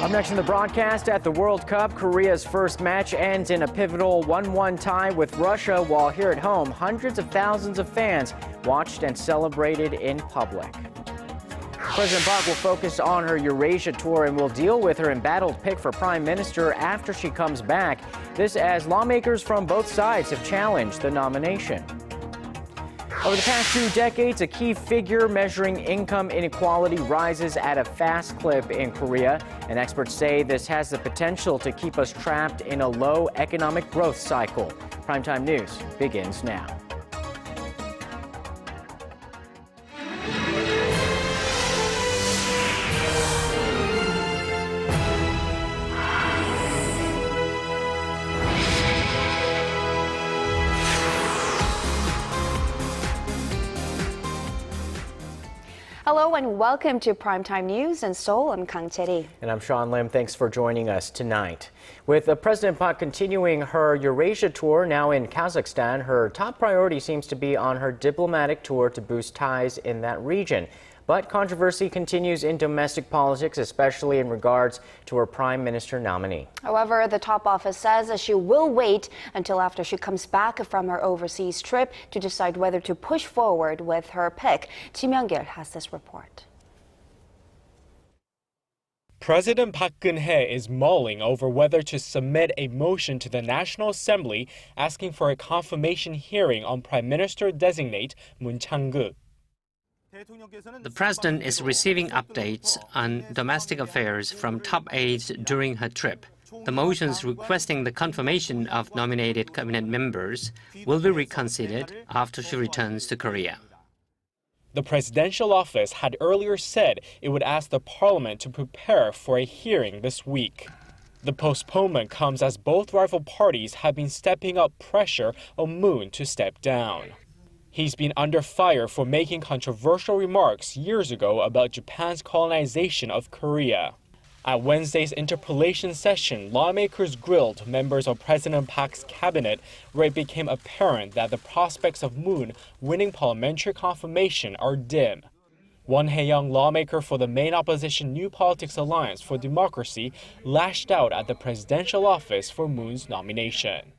Up next in the broadcast, at the World Cup, Korea's first match ends in a pivotal 1-1 tie with Russia, while here at home, hundreds of thousands of fans watched and celebrated in public. President Park will focus on her Eurasia tour and will deal with her embattled pick for prime minister after she comes back. This as lawmakers from both sides have challenged the nomination. Over the past 2 decades, a key figure measuring income inequality rises at a fast clip in Korea, and experts say this has the potential to keep us trapped in a low economic growth cycle. Primetime News begins now. Hello and welcome to Primetime News in Seoul. I'm Kang Chae-ri. And I'm Sean Lim. Thanks for joining us tonight. With President Park continuing her Eurasia tour now in Kazakhstan, her top priority seems to be on her diplomatic tour to boost ties in that region. But controversy continues in domestic politics, especially in regards to her prime minister nominee. However, the top office says that she will wait until after she comes back from her overseas trip to decide whether to push forward with her pick. Kim Young-gil has this report. President Park Geun-hye is mulling over whether to submit a motion to the National Assembly asking for a confirmation hearing on Prime Minister-designate Moon Chang-gu. The president is receiving updates on domestic affairs from top aides during her trip. The motions requesting the confirmation of nominated cabinet members will be reconsidered after she returns to Korea. The presidential office had earlier said it would ask the parliament to prepare for a hearing this week. The postponement comes as both rival parties have been stepping up pressure on Moon to step down. He's been under fire for making controversial remarks years ago about Japan's colonization of Korea. At Wednesday's interpellation session, lawmakers grilled members of President Park's cabinet, where it became apparent that the prospects of Moon winning parliamentary confirmation are dim. Won Hae-young, lawmaker for the main opposition New Politics Alliance for Democracy, lashed out at the presidential office for Moon's nomination.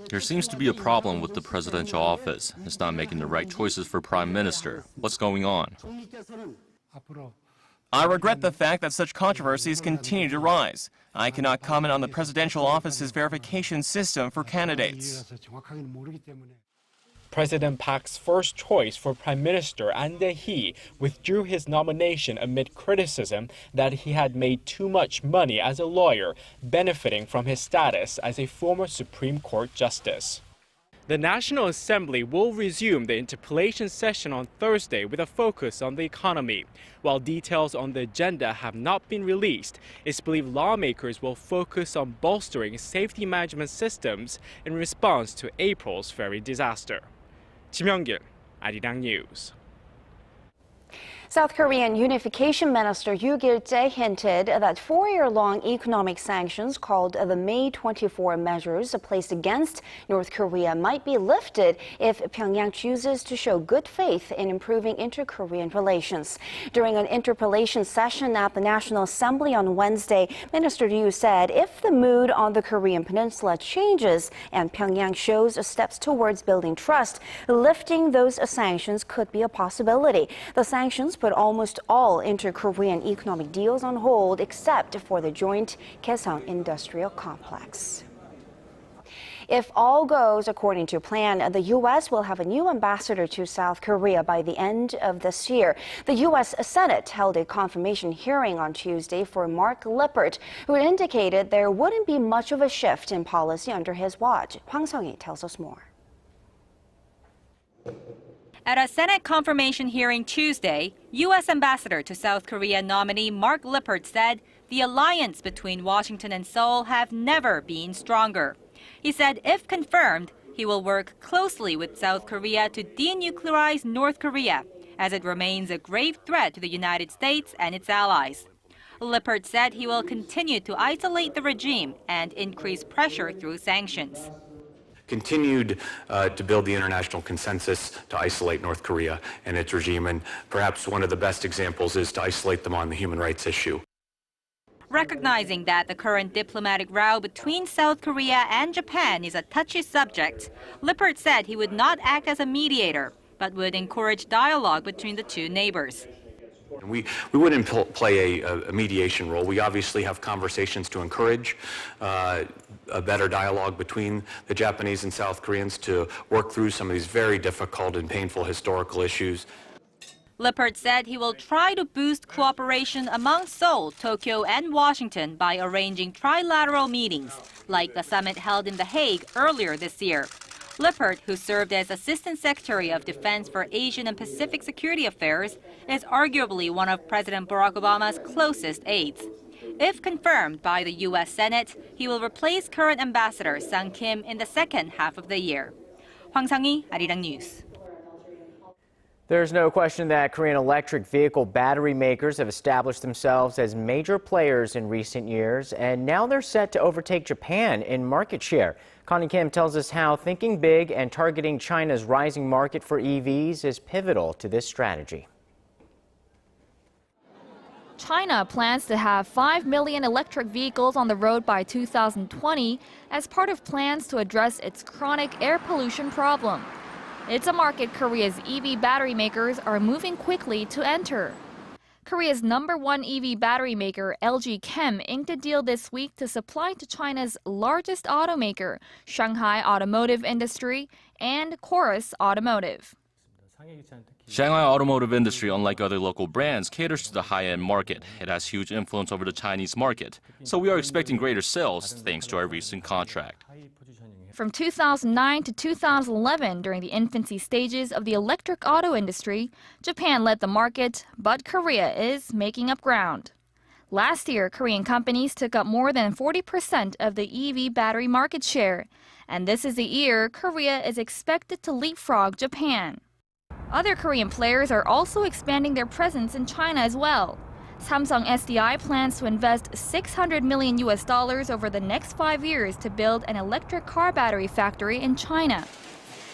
There seems to be a problem with the presidential office. It's not making the right choices for prime minister. What's going on? I regret the fact that such controversies continue to rise. I cannot comment on the presidential office's verification system for candidates. President Park's first choice for Prime Minister An Dae-hee withdrew his nomination amid criticism that he had made too much money as a lawyer, benefiting from his status as a former Supreme Court justice. The National Assembly will resume the interpellation session on Thursday with a focus on the economy. While details on the agenda have not been released, it's believed lawmakers will focus on bolstering safety management systems in response to April's ferry disaster. Kim Young-gil, Arirang News. South Korean unification minister Yoo Gil-jae hinted that 4-year-long economic sanctions called the May 24 measures placed against North Korea might be lifted if Pyongyang chooses to show good faith in improving inter-Korean relations. During an interpellation session at the National Assembly on Wednesday, Minister Yoo said if the mood on the Korean peninsula changes and Pyongyang shows steps towards building trust, lifting those sanctions could be a possibility. The sanctions put almost all inter-Korean economic deals on hold except for the joint Kaesong industrial complex. If all goes according to plan, the U.S. will have a new ambassador to South Korea by the end of this year. The U.S. Senate held a confirmation hearing on Tuesday for Mark Lippert, who indicated there wouldn't be much of a shift in policy under his watch. Hwang Sung-hee tells us more. At a Senate confirmation hearing Tuesday, U.S. Ambassador to South Korea nominee Mark Lippert said the alliance between Washington and Seoul have never been stronger. He said if confirmed, he will work closely with South Korea to denuclearize North Korea, as it remains a grave threat to the United States and its allies. Lippert said he will continue to isolate the regime and increase pressure through sanctions. Continued to build the international consensus to isolate North Korea and its regime, and perhaps one of the best examples is to isolate them on the human rights issue. Recognizing that the current diplomatic row between South Korea and Japan is a touchy subject, Lippert said he would not act as a mediator, but would encourage dialogue between the two neighbors. We wouldn't play a mediation role. We obviously have conversations to encourage a better dialogue between the Japanese and South Koreans to work through some of these very difficult and painful historical issues. Lippert said he will try to boost cooperation among Seoul, Tokyo, and Washington by arranging trilateral meetings, like the summit held in The Hague earlier this year. Lippert, who served as Assistant Secretary of Defense for Asian and Pacific Security Affairs, is arguably one of President Barack Obama's closest aides. If confirmed by the U.S. Senate, he will replace current Ambassador Sang Kim in the second half of the year. Hwang Sang-hee, Arirang News. There's no question that Korean electric vehicle battery makers have established themselves as major players in recent years, and now they're set to overtake Japan in market share. Connie Kim tells us how thinking big and targeting China's rising market for EVs is pivotal to this strategy. China plans to have 5 million electric vehicles on the road by 2020 as part of plans to address its chronic air pollution problem. It's a market Korea's EV battery makers are moving quickly to enter. Korea's #1 EV battery maker, LG Chem, inked a deal this week to supply to China's largest automaker, Shanghai Automotive Industry and Chorus Automotive. Shanghai Automotive Industry, unlike other local brands, caters to the high-end market. It has huge influence over the Chinese market, so we are expecting greater sales thanks to our recent contract. From 2009 to 2011, during the infancy stages of the electric auto industry, Japan led the market, but Korea is making up ground. Last year, Korean companies took up more than 40% of the EV battery market share, and this is the year Korea is expected to leapfrog Japan. Other Korean players are also expanding their presence in China as well. Samsung SDI plans to invest $600 million over the next 5 years to build an electric car battery factory in China.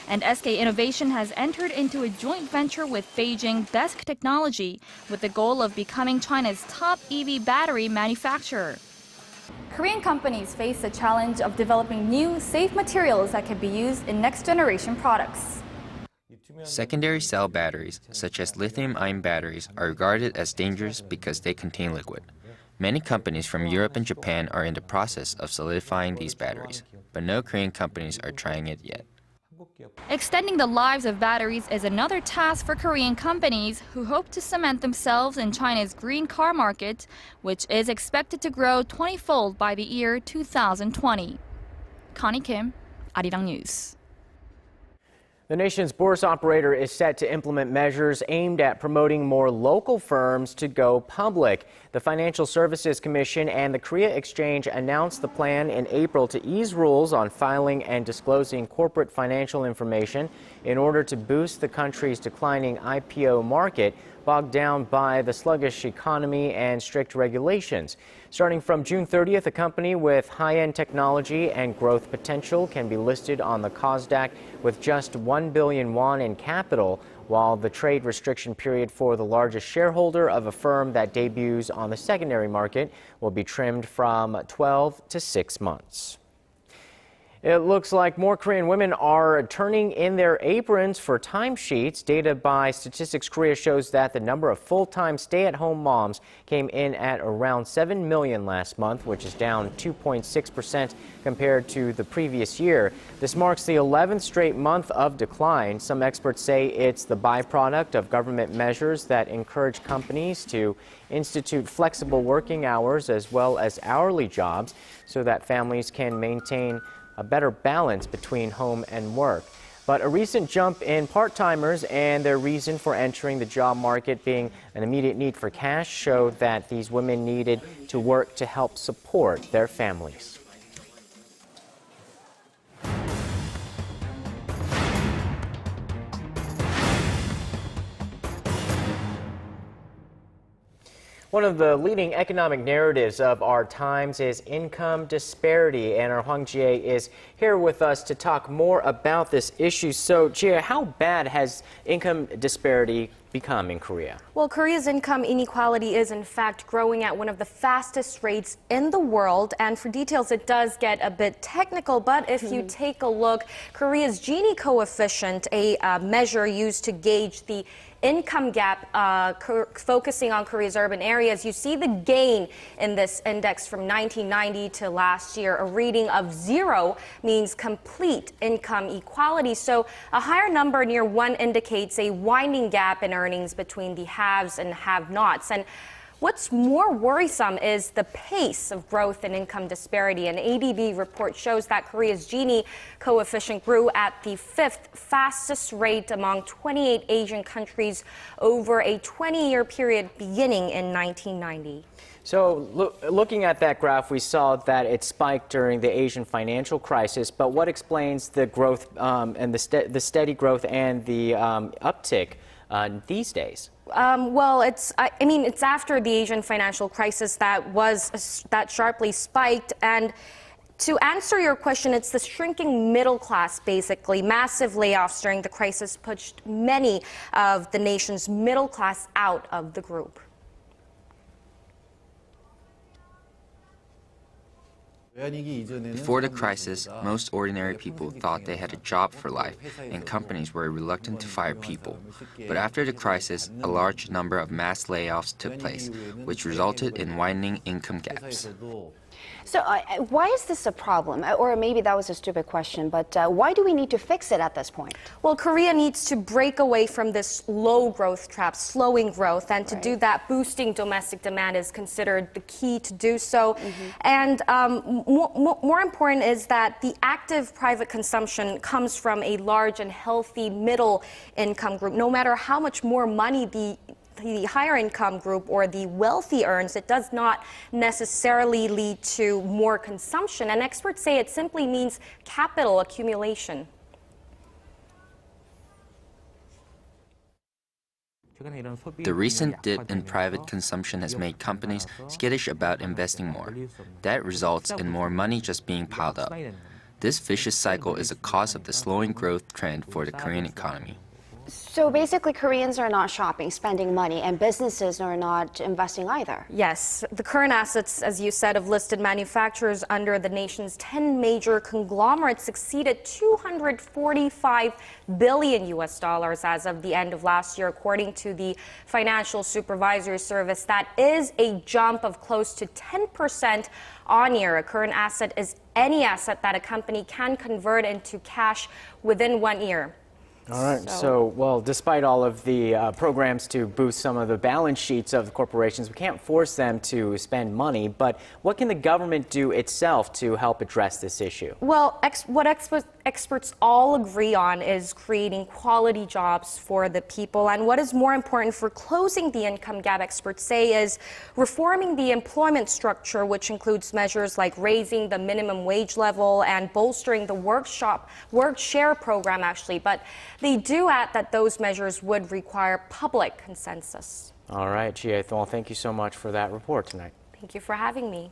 And SK Innovation has entered into a joint venture with Beijing Desk Technology with the goal of becoming China's top EV battery manufacturer. Korean companies face the challenge of developing new, safe materials that can be used in next-generation products. Secondary cell batteries, such as lithium-ion batteries, are regarded as dangerous because they contain liquid. Many companies from Europe and Japan are in the process of solidifying these batteries, but no Korean companies are trying it yet. Extending the lives of batteries is another task for Korean companies who hope to cement themselves in China's green car market, which is expected to grow 20-fold by the year 2020. Connie Kim, Arirang News. The nation's bourse operator is set to implement measures aimed at promoting more local firms to go public. The Financial Services Commission and the Korea Exchange announced the plan in April to ease rules on filing and disclosing corporate financial information in order to boost the country's declining IPO market, bogged down by the sluggish economy and strict regulations. Starting from June 30th, a company with high-end technology and growth potential can be listed on the KOSDAQ with just 1 billion won in capital, while the trade restriction period for the largest shareholder of a firm that debuts on the secondary market will be trimmed from 12 to 6 months. It looks like more Korean women are turning in their aprons for timesheets. Data by Statistics Korea shows that the number of full-time stay-at-home moms came in at around 7 million last month, which is down 2.6% compared to the previous year. This marks the 11th straight month of decline. Some experts say it's the byproduct of government measures that encourage companies to institute flexible working hours as well as hourly jobs so that families can maintain a better balance between home and work. But a recent jump in part-timers and their reason for entering the job market being an immediate need for cash showed that these women needed to work to help support their families. One of the leading economic narratives of our times is income disparity, and our Hwang Jie is here with us to talk more about this issue. So, Jie, how bad has income disparity become in Korea? Well, Korea's income inequality is in fact growing at one of the fastest rates in the world. And for details, it does get a bit technical. But if you take a look, Korea's Gini coefficient, a measure used to gauge the income gap, focusing on Korea's urban areas, you see the gain in this index from 1990 to last year. A reading of 0 means complete income equality. So a higher number near 1 indicates a widening gap in earnings between the haves and have-nots. And what's more worrisome is the pace of growth in income disparity. An ADB report shows that Korea's Gini coefficient grew at the 5th fastest rate among 28 Asian countries over a 20-year period beginning in 1990. So looking at that graph, we saw that it spiked during the Asian financial crisis. But what explains the growth and the steady growth and the uptick these days? Well, it's after the Asian financial crisis that sharply spiked. And to answer your question, it's the shrinking middle class, basically. Massive layoffs during the crisis pushed many of the nation's middle class out of the group. Before the crisis, most ordinary people thought they had a job for life, and companies were reluctant to fire people. But after the crisis, a large number of mass layoffs took place, which resulted in widening income gaps. So why is this a problem? Or maybe that was a stupid question, but why do we need to fix it at this point? Well, Korea needs to break away from this low growth trap, slowing growth. And to do that, boosting domestic demand is considered the key to do so. And more important is that the active private consumption comes from a large and healthy middle income group. No matter how much more money the higher income group or the wealthy earns, it does not necessarily lead to more consumption. And experts say it simply means capital accumulation. The recent dip in private consumption has made companies skittish about investing more. That results in more money just being piled up. This vicious cycle is a cause of the slowing growth trend for the Korean economy. So basically, Koreans are not shopping, spending money, and businesses are not investing either. Yes. The current assets, as you said, of listed manufacturers under the nation's 10 major conglomerates exceeded $245 billion as of the end of last year, according to the Financial Supervisory Service. That is a jump of close to 10% on year. A current asset is any asset that a company can convert into cash within 1 year. All right. So, well, despite all of the programs to boost some of the balance sheets of the corporations, we can't force them to spend money. But what can the government do itself to help address this issue? Well, what experts all agree on is creating quality jobs for the people. And what is more important for closing the income gap, experts say, is reforming the employment structure, which includes measures like raising the minimum wage level and bolstering the work share program, actually. But they do add that those measures would require public consensus. All right, Jie Thong, thank you so much for that report tonight. Thank you for having me.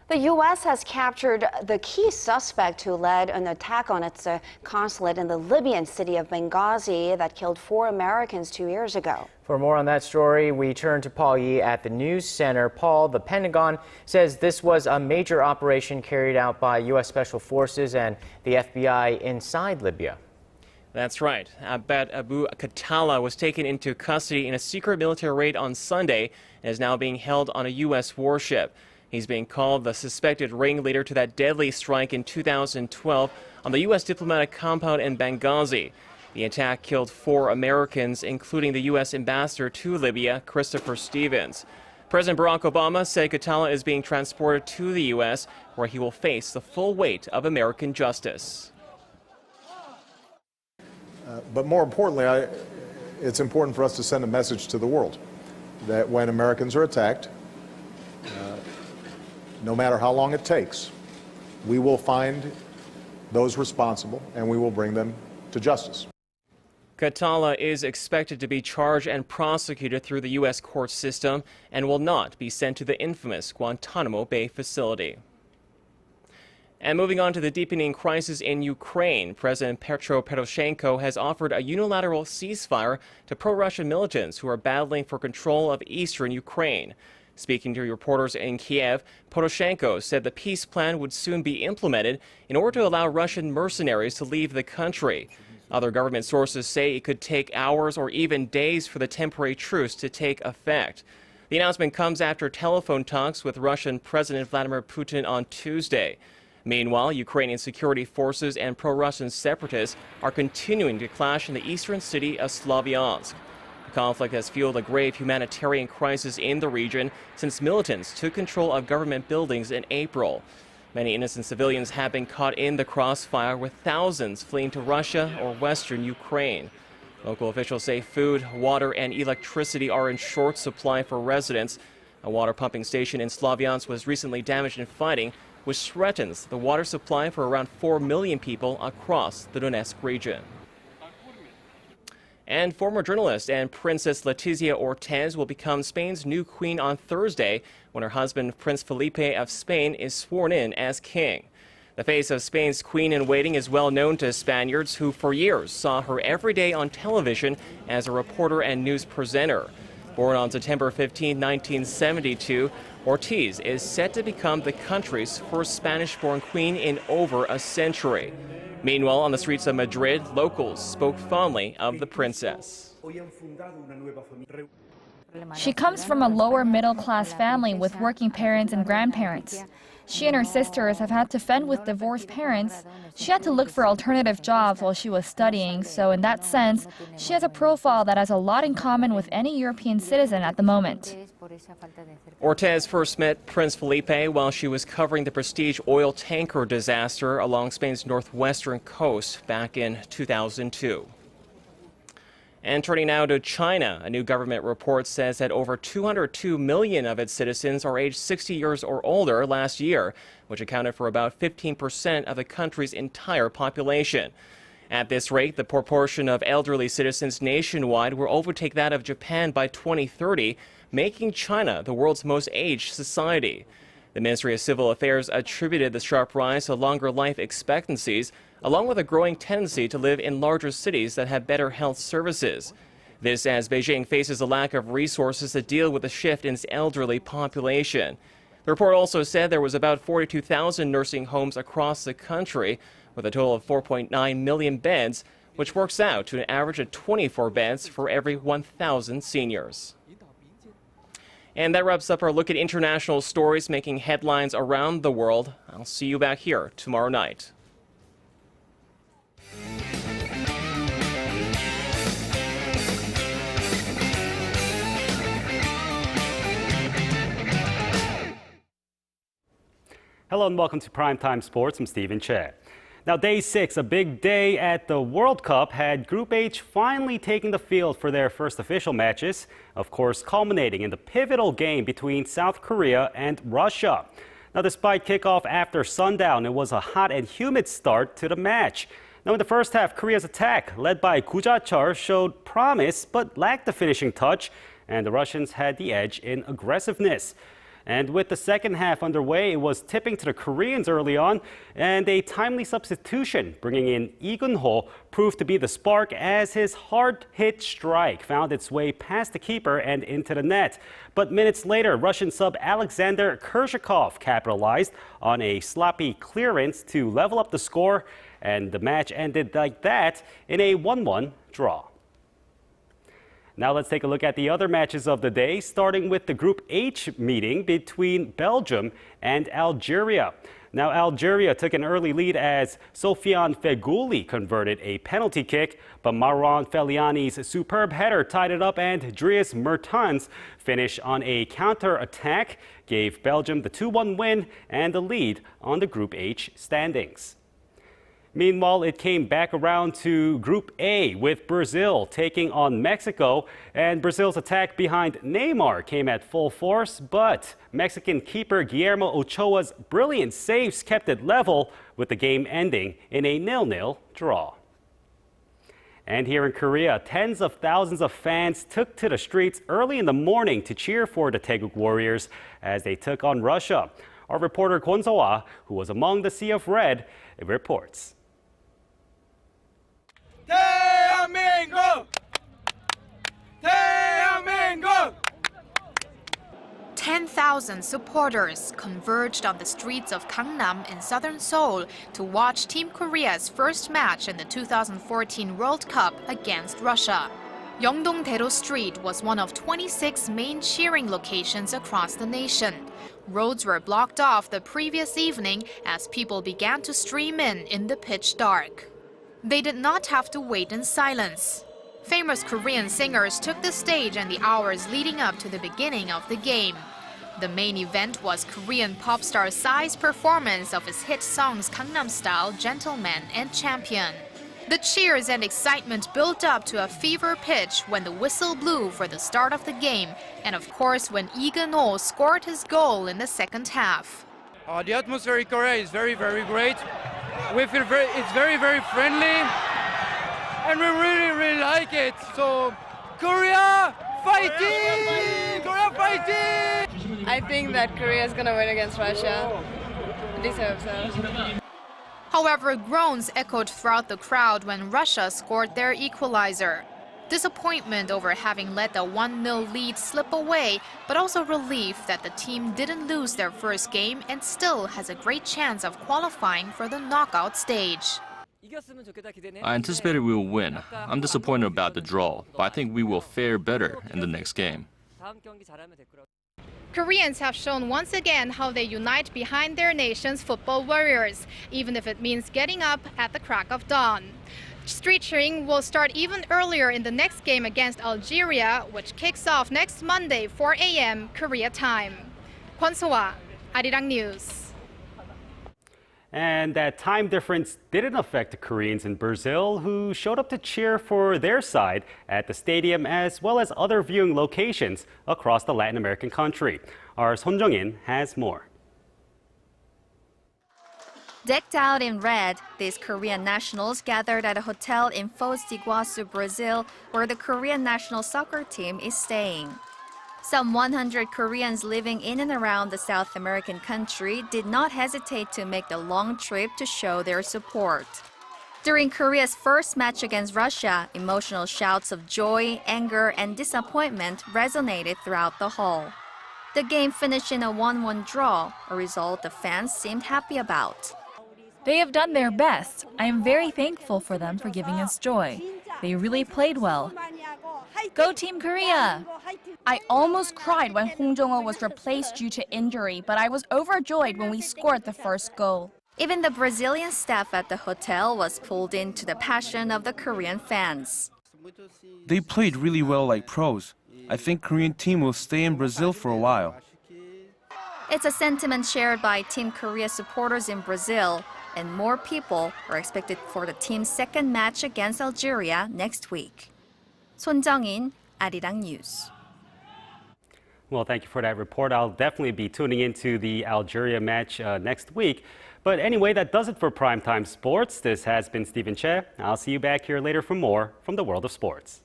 The U.S. has captured the key suspect who led an attack on its consulate in the Libyan city of Benghazi that killed 4 Americans 2 years ago. For more on that story, we turn to Paul Yee at the News Center. Paul, the Pentagon says this was a major operation carried out by U.S. Special Forces and the FBI inside Libya. That's right. Abed Abu Khattala was taken into custody in a secret military raid on Sunday and is now being held on a U.S. warship. He's being called the suspected ringleader to that deadly strike in 2012 on the U.S. diplomatic compound in Benghazi. The attack killed 4 Americans, including the U.S. ambassador to Libya, Christopher Stevens. President Barack Obama said Khattala is being transported to the U.S., where he will face the full weight of American justice. But more importantly, it's important for us to send a message to the world that when Americans are attacked, no matter how long it takes, we will find those responsible and we will bring them to justice. Khatala is expected to be charged and prosecuted through the U.S. court system and will not be sent to the infamous Guantanamo Bay facility. And moving on to the deepening crisis in Ukraine, President Petro Poroshenko has offered a unilateral ceasefire to pro-Russian militants who are battling for control of eastern Ukraine. Speaking to reporters in Kiev, Poroshenko said the peace plan would soon be implemented in order to allow Russian mercenaries to leave the country. Other government sources say it could take hours or even days for the temporary truce to take effect. The announcement comes after telephone talks with Russian President Vladimir Putin on Tuesday. Meanwhile, Ukrainian security forces and pro-Russian separatists are continuing to clash in the eastern city of Slavyansk. The conflict has fueled a grave humanitarian crisis in the region since militants took control of government buildings in April. Many innocent civilians have been caught in the crossfire, with thousands fleeing to Russia or western Ukraine. Local officials say food, water, and electricity are in short supply for residents. A water pumping station in Slavyansk was recently damaged in fighting, which threatens the water supply for around 4 million people across the Donetsk region. And former journalist and Princess Letizia Ortiz will become Spain's new queen on Thursday when her husband, Prince Felipe of Spain, is sworn in as king. The face of Spain's queen-in-waiting is well known to Spaniards who for years saw her every day on television as a reporter and news presenter. Born on September 15, 1972, Ortiz is set to become the country's first Spanish-born queen in over a century. Meanwhile, on the streets of Madrid, locals spoke fondly of the princess. She comes from a lower middle-class family with working parents and grandparents. She and her sisters have had to fend with divorced parents. She had to look for alternative jobs while she was studying, so in that sense, she has a profile that has a lot in common with any European citizen at the moment. Ortiz first met Prince Felipe while she was covering the prestige oil tanker disaster along Spain's northwestern coast back in 2002. And turning now to China, a new government report says that over 202 million of its citizens are aged 60 years or older last year, which accounted for about 15% of the country's entire population. At this rate, the proportion of elderly citizens nationwide will overtake that of Japan by 2030, making China the world's most aged society. The Ministry of Civil Affairs attributed the sharp rise to longer life expectancies, along with a growing tendency to live in larger cities that have better health services. This as Beijing faces a lack of resources to deal with the shift in its elderly population. The report also said there was about 42,000 nursing homes across the country, with a total of 4.9 million beds, which works out to an average of 24 beds for every 1,000 seniors. And that wraps up our look at international stories making headlines around the world. I'll see you back here tomorrow night. Hello and welcome to Primetime Sports. I'm Stephen Che. Now, day 6, a big day at the World Cup, had Group H finally taking the field for their first official matches, of course culminating in the pivotal game between South Korea and Russia. Now, despite kickoff after sundown, it was a hot and humid start to the match. Now, in the first half, Korea's attack, led by Gu Ja-cheol, showed promise but lacked the finishing touch, and the Russians had the edge in aggressiveness. And with the second half underway, it was tipping to the Koreans early on, and a timely substitution, bringing in Lee Gun-ho, proved to be the spark as his hard-hit strike found its way past the keeper and into the net. But minutes later, Russian sub Alexander Kershakov capitalized on a sloppy clearance to level up the score, and the match ended like that in a 1-1 draw. Now let's take a look at the other matches of the day, starting with the Group H meeting between Belgium and Algeria. Now, Algeria took an early lead as Sofiane Feghouli converted a penalty kick, but Marouane Fellaini's superb header tied it up, and Dries Mertens' finish on a counter-attack gave Belgium the 2-1 win and the lead on the Group H standings. Meanwhile, it came back around to Group A with Brazil taking on Mexico, and Brazil's attack behind Neymar came at full force, but Mexican keeper Guillermo Ochoa's brilliant saves kept it level, with the game ending in a 0-0 draw. And here in Korea, tens of thousands of fans took to the streets early in the morning to cheer for the Taeguk Warriors as they took on Russia. Our reporter Kwon So-ah, who was among the sea of red, reports. 대한민국! 대한민국! 10,000 supporters converged on the streets of Gangnam in southern Seoul to watch Team Korea's first match in the 2014 World Cup against Russia. Yeongdong-daedo Street was one of 26 main cheering locations across the nation. Roads were blocked off the previous evening as people began to stream in the pitch dark. They did not have to wait in silence. Famous Korean singers took the stage in the hours leading up to the beginning of the game. The main event was Korean pop star Psy's performance of his hit songs Gangnam Style, Gentleman, and Champion. The cheers and excitement built up to a fever pitch when the whistle blew for the start of the game, and of course when Lee Geun-ho scored his goal in the second half. The atmosphere in Korea is very, very great. We feel it's very, very friendly, and we really, really like it. So, Korea fighting! Korea fighting! I think that Korea is going to win against Russia. At least I hope so. However, groans echoed throughout the crowd when Russia scored their equalizer. Disappointment over having let the 1-0 lead slip away, but also relief that the team didn't lose their first game and still has a great chance of qualifying for the knockout stage. I anticipated we will win. I'm disappointed about the draw, but I think we will fare better in the next game. Koreans have shown once again how they unite behind their nation's football warriors, even if it means getting up at the crack of dawn. Street cheering will start even earlier in the next game against Algeria, which kicks off next Monday, 4 a.m. Korea time. Kwon So-ah, Arirang News. And that time difference didn't affect the Koreans in Brazil, who showed up to cheer for their side at the stadium as well as other viewing locations across the Latin American country. Our Son Jung-in has more. Decked out in red, these Korean nationals gathered at a hotel in Foz do Iguaçu, Brazil, where the Korean national soccer team is staying. Some 100 Koreans living in and around the South American country did not hesitate to make the long trip to show their support. During Korea's first match against Russia, emotional shouts of joy, anger, and disappointment resonated throughout the hall. The game finished in a 1-1 draw, a result the fans seemed happy about. They have done their best. I am very thankful for them for giving us joy. They really played well. Go Team Korea! I almost cried when Hong Jong-ho was replaced due to injury, but I was overjoyed when we scored the first goal. Even the Brazilian staff at the hotel was pulled into the passion of the Korean fans. They played really well like pros. I think Korean team will stay in Brazil for a while. It's a sentiment shared by Team Korea supporters in Brazil, and more people are expected for the team's second match against Algeria next week. Son Jung-in, Arirang News. Well, thank you for that report. I'll definitely be tuning into the Algeria match next week. But anyway, that does it for Primetime Sports. This has been Stephen Che. I'll see you back here later for more from the world of sports.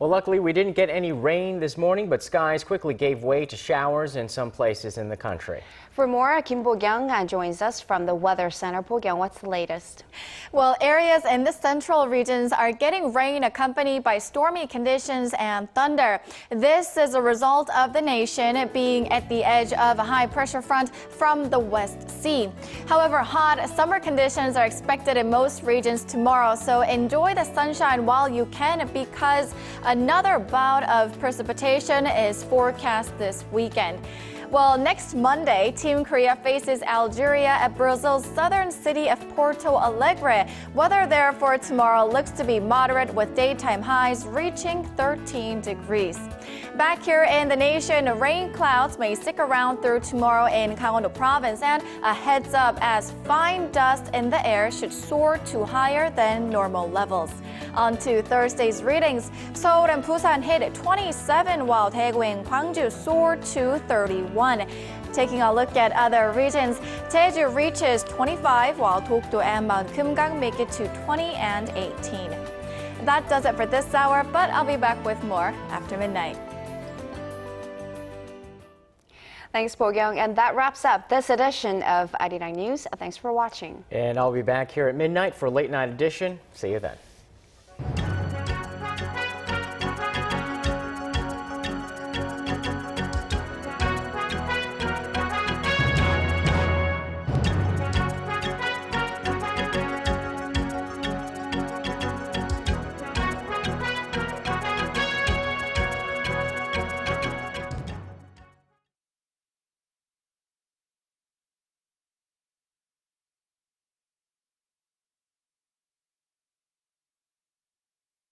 Well, luckily we didn't get any rain this morning, but skies quickly gave way to showers in some places in the country. For more, Kim Bo-kyung joins us from the Weather Center. Bo-kyung, what's the latest? Well, areas in the central regions are getting rain accompanied by stormy conditions and thunder. This is a result of the nation being at the edge of a high-pressure front from the West Sea. However, hot summer conditions are expected in most regions tomorrow, so enjoy the sunshine while you can because another bout of precipitation is forecast this weekend. Well, next Monday, Team Korea faces Algeria at Brazil's southern city of Porto Alegre. Weather there for tomorrow looks to be moderate with daytime highs reaching 13 degrees. Back here in the nation, rain clouds may stick around through tomorrow in Gangwon-do province, and a heads up as fine dust in the air should soar to higher than normal levels. On to Thursday's readings. Seoul and Busan hit 27 while Daegu and Gwangju soared to 31. 21. Taking a look at other regions, Jeju reaches 25, while Dokdo and Mount Kumgang make it to 20 and 18. That does it for this hour, but I'll be back with more after midnight. Thanks, Bo-kyung. And that wraps up this edition of Arirang News. Thanks for watching. And I'll be back here at midnight for Late Night Edition. See you then.